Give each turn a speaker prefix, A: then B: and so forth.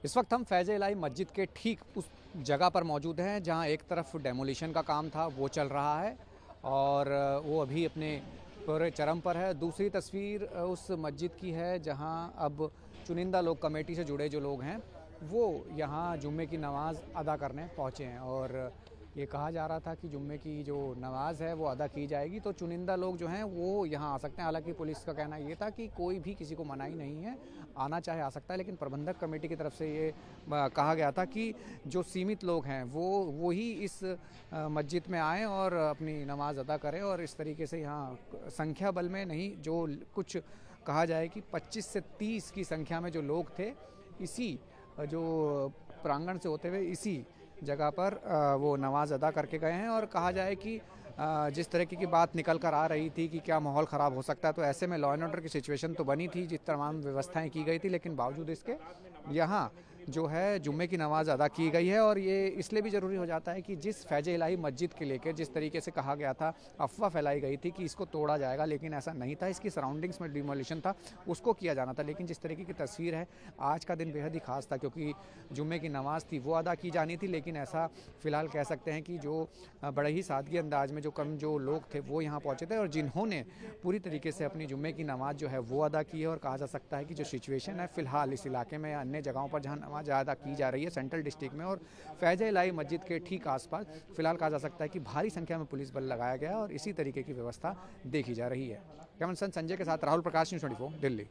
A: इस वक्त हम फैज़ इलाही मस्जिद के ठीक उस जगह पर मौजूद हैं जहां एक तरफ डेमोलिशन का काम था वो चल रहा है और वो अभी अपने पूरे चरम पर है। दूसरी तस्वीर उस मस्जिद की है जहां अब चुनिंदा लोग, कमेटी से जुड़े जो लोग हैं, वो यहां जुम्मे की नमाज़ अदा करने पहुंचे हैं और ये कहा जा रहा था कि जुम्मे की जो नमाज़ है वो अदा की जाएगी तो चुनिंदा लोग जो हैं वो यहाँ आ सकते हैं। हालांकि पुलिस का कहना ये था कि कोई भी किसी को मनाही नहीं है, आना चाहे आ सकता है, लेकिन प्रबंधक कमेटी की तरफ से ये कहा गया था कि जो सीमित लोग हैं वो ही इस मस्जिद में आएँ और अपनी नमाज़ अदा करें। और इस तरीके से यहाँ संख्या बल में नहीं, जो कुछ कहा जाए कि 25 से 30 की संख्या में जो लोग थे, इसी जो प्रांगण से होते हुए इसी जगह पर वो नमाज़ अदा करके गए हैं। और कहा जाए कि जिस तरीके की बात निकल कर आ रही थी कि क्या माहौल ख़राब हो सकता है, तो ऐसे में लॉ एंड ऑर्डर की सिचुएशन तो बनी थी, जिस तमाम व्यवस्थाएं की गई थी, लेकिन बावजूद इसके यहाँ जो है जुम्मे की नमाज़ अदा की गई है। और ये इसलिए भी ज़रूरी हो जाता है कि जिस फैज़ इलाही मस्जिद के लेकर जिस तरीके से कहा गया था, अफवाह फैलाई गई थी कि इसको तोड़ा जाएगा, लेकिन ऐसा नहीं था। इसकी सराउंडिंग्स में डिमोलिशन था, उसको किया जाना था। लेकिन जिस तरीके की तस्वीर है, आज का दिन बेहद ही खास था क्योंकि जुम्मे की नमाज़ थी वो अदा की जानी थी। लेकिन ऐसा फ़िलहाल कह सकते हैं कि जो बड़े ही सादगी अंदाज में जो लोग थे वो यहाँ पहुँचे थे और जिन्होंने पूरी तरीके से अपनी जुम्मे की नमाज़ जो है वो अदा की है। और कहा जा सकता है कि जो सिचुएशन है फ़िलहाल इस इलाके में या अन्य जगहों पर जहाँ नमाज अदा की जा रही है सेंट्रल डिस्ट्रिक्ट में और फैज़ इलाही मस्जिद के ठीक आसपास, फिलहाल कहा जा सकता है कि भारी संख्या में पुलिस बल लगाया गया है और इसी तरीके की व्यवस्था देखी जा रही है। कैमरा पर्सन संजय के साथ राहुल प्रकाश, न्यूज़ 24 दिल्ली।